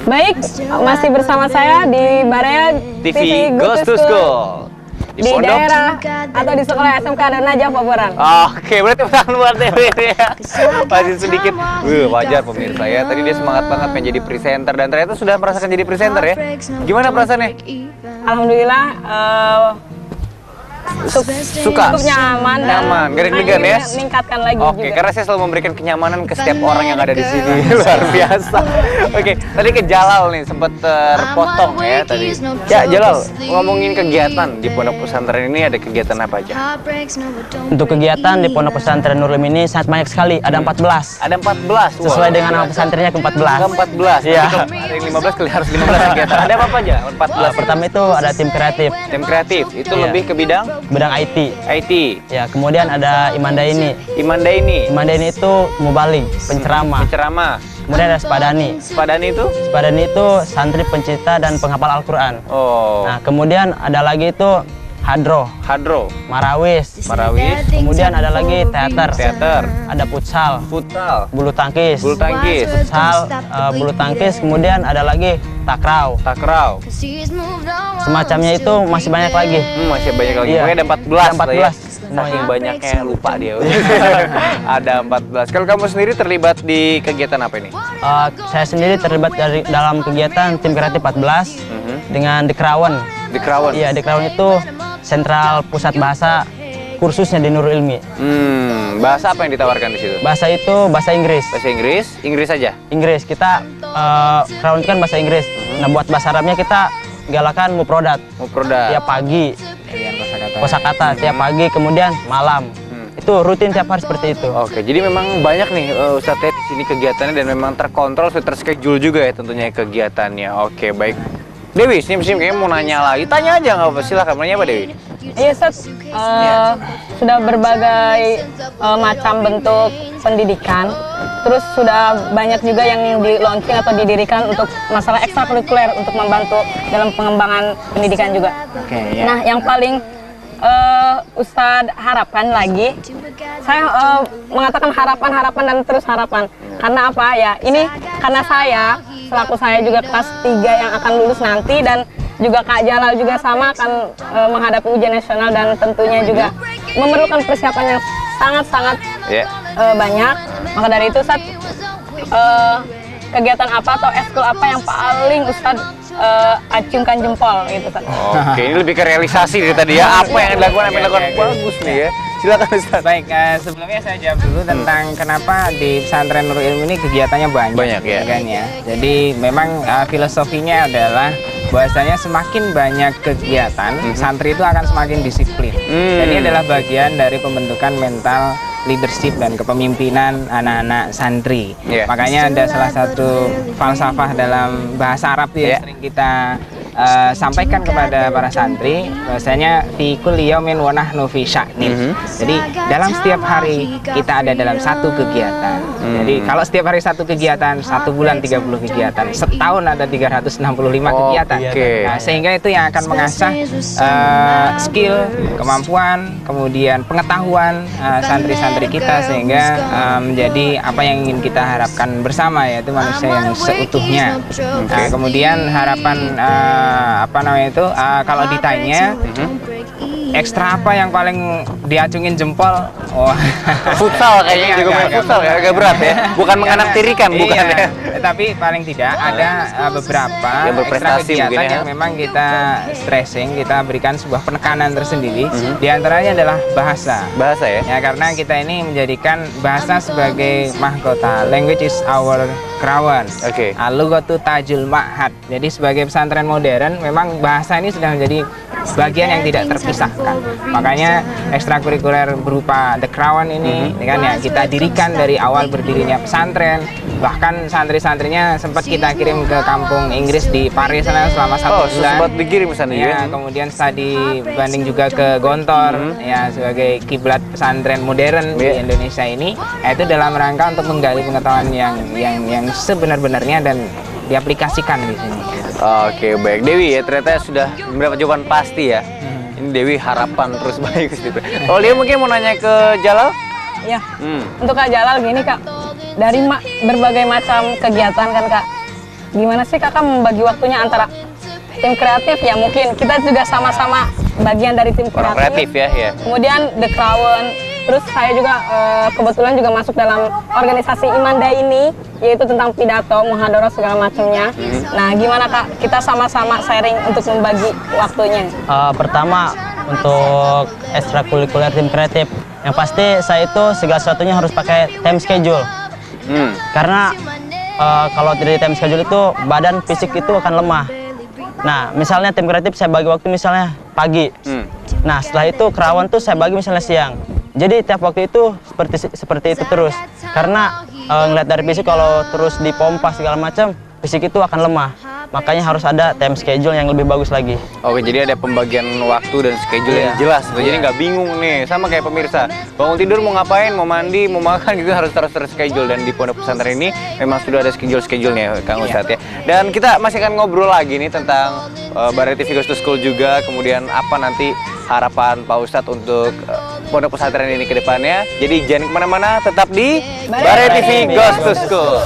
Baik, masih bersama saya di Barea TV Goes to School di daerah atau di sekolah SMK Najaf Pabuaran. Oke, berarti tangan buat Dewi ya. Masih sedikit. Wajar pemirsa ya. Tadi dia semangat banget pengen jadi presenter dan ternyata sudah merasakan jadi presenter ya. Gimana perasaannya? Alhamdulillah Suka? cukup nyaman dan Gak deg-degan ya? meningkatkan lagi Oke, juga. karena saya selalu memberikan kenyamanan ke setiap orang yang ada di sini. Luar biasa. Oke, tadi ke Jalal nih sempat terpotong ya tadi. Ya Jalal, ngomongin kegiatan di Pondok Pesantren ini ada kegiatan apa aja? Untuk kegiatan di Pondok Pesantren Nurul Ilmi ini sangat banyak sekali, ada 14. Ada 14. Sesuai dengan nama pesantrennya ke-14. Ke-14. Iya. Ada yang 15 kali harus 15 kegiatan. Ada apa aja? 14. Pertama itu ada tim kreatif, Tim kreatif itu Iya. lebih ke bidang bidang IT. IT. Ya, kemudian ada Imandaini. Imandaini. Imandaini itu mubalig, penceramah. Penceramah. Kemudian ada Spadani. Spadani itu? Spadani itu santri pencinta dan penghafal Al-Quran. Oh. Nah, kemudian ada lagi itu Hadroh, Hadro. Marawis. Marawis. Kemudian ada lagi teater. Teater. Ada futsal, Futsal. bulu tangkis. Bulu tangkis. Futsal, bulu tangkis. Kemudian ada lagi takraw. Takraw. Semacamnya itu masih banyak lagi. Masih banyak lagi. Iya. Pokoknya ada 14. Ada 14. lah ya. Saking banyaknya lupa dia. Ada 14. Kalau kamu sendiri terlibat di kegiatan apa ini? Saya sendiri terlibat dalam kegiatan tim kreatif 14 dengan The Crown. Di Kerawang. Iya, The Crown itu sentral pusat bahasa kursusnya di Nurul Ilmi. Bahasa apa yang ditawarkan di situ? Bahasa itu bahasa Inggris. Bahasa Inggris? Inggris aja? Inggris kita Crown itu kan bahasa Inggris. Nah, buat bahasa Arabnya kita galakan mufrodat. Mufrodat. Tiap pagi. Kosakata tiap pagi, kemudian malam. Itu rutin tiap hari seperti itu. Oke, jadi memang banyak nih Ustadz di sini kegiatannya dan memang terkontrol, sudah terschedule juga ya tentunya kegiatannya. Oke, baik. Dewi, sini kayaknya mau nanya lagi. Tanya aja nggak apa, silakan. Nanya apa Dewi? Iya, Ustaz. Sudah berbagai macam bentuk pendidikan. Terus sudah banyak juga yang di launching atau didirikan untuk masalah ekstrakurikuler untuk membantu dalam pengembangan pendidikan juga. Oke, ya. Nah, yang paling Ustadz harapkan lagi, saya mengatakan harapan dan terus harapan. Karena apa ya? Ini karena saya, selaku saya juga kelas 3 yang akan lulus nanti dan juga Kak Jalal juga sama akan menghadapi ujian nasional dan tentunya juga memerlukan persiapan yang sangat-sangat banyak. Maka dari itu Ustadz, kegiatan apa atau ekskul apa yang paling Ustadz acungkan jempol gitu Ustadz? Oke, ini lebih ke realisasi dari tadi ya. Apa yang dilakukan, bagus nih ya. Silakan Ustaz. Baik, sebelumnya saya jawab dulu tentang kenapa di pesantren Nurul Ilmi ini kegiatannya banyak. Banyak ya. Kan ya. Jadi memang filosofinya adalah bahwasanya semakin banyak kegiatan, santri itu akan semakin disiplin. Dan ini adalah bagian dari pembentukan mental leadership dan kepemimpinan anak-anak santri. Makanya ada salah satu falsafah dalam bahasa Arab yang sering kita sampaikan kepada para santri, bahwasanya fi kulli yaumin wa nahnu fi sya'nin. Jadi dalam setiap hari kita ada dalam satu kegiatan. Jadi kalau setiap hari satu kegiatan, 1 bulan 30 kegiatan, setahun ada 365 kegiatan. Nah, sehingga itu yang akan mengasah skill, kemampuan, kemudian pengetahuan santri-santri kita sehingga menjadi apa yang ingin kita harapkan bersama, yaitu manusia yang seutuhnya. Nah, kemudian harapan kalau ditanya ekstra apa yang paling diacungin jempol? Futsal kayaknya juga main futsal ya, agak berat ya. Bukan menganaktirikan, bukan ya. Tapi paling tidak ada beberapa ekstra kegiatan yang memang kita stressing, kita berikan sebuah penekanan tersendiri. Di antaranya adalah bahasa. Bahasa ya? Ya, karena kita ini menjadikan bahasa sebagai mahkota. Language is our crown. Oke. Al-lughatu tajul ma'had. Jadi sebagai pesantren modern, memang bahasa ini sudah menjadi bagian yang tidak terpisahkan. Makanya ekstrakurikuler berupa The Crown ini kan ya kita dirikan dari awal berdirinya pesantren. Bahkan santri-santrinya sempat kita kirim ke kampung Inggris di Paris sana selama 1 bulan. Sempat dikirim sana ya, kemudian studi banding juga ke Gontor ya sebagai kiblat pesantren modern di Indonesia ini. Itu dalam rangka untuk menggali pengetahuan yang sebenar-benarnya dan diaplikasikan di sini. Oke, baik. Dewi ya, ternyata sudah beberapa jawaban pasti ya. Ini Dewi harapan terus baik gitu. Kalau dia mungkin mau nanya ke Jalal? Ya, untuk Kak Jalal gini Kak, dari berbagai macam kegiatan kan Kak, gimana sih kakak membagi waktunya antara tim kreatif ya, mungkin kita juga sama-sama bagian dari tim Orang kreatif ya. Kemudian The Crown, terus saya juga kebetulan juga masuk dalam organisasi Imanda ini, yaitu tentang pidato, muhadharah segala macamnya. Nah, gimana Kak? Kita sama-sama sharing untuk membagi waktunya. Pertama, untuk ekstrakurikuler tim kreatif, yang pasti saya itu segala sesuatunya harus pakai time schedule. Karena kalau tidak di time schedule itu badan fisik itu akan lemah. Nah, misalnya tim kreatif saya bagi waktu misalnya pagi. Nah, setelah itu kerawan tuh saya bagi misalnya siang. Jadi tiap waktu itu seperti itu terus. Karena ngeliat dari fisik kalau terus dipompa segala macam, fisik itu akan lemah. Makanya harus ada time schedule yang lebih bagus lagi. Oke, jadi ada pembagian waktu dan schedule yang jelas. Jadi nggak bingung nih, sama kayak pemirsa. Bangun tidur mau ngapain, mau mandi, mau makan gitu harus terus schedule. Dan di pondok pesantren ini memang sudah ada schedule-schedule-nya, Kang Ustadz ya. Dan kita masih akan ngobrol lagi nih tentang Bare TV Goes to School juga. Kemudian apa nanti harapan Pak Ustadz untuk pondok pesantren ini ke depannya. Jadi jangan kemana-mana, tetap di Bare TV Goes to School.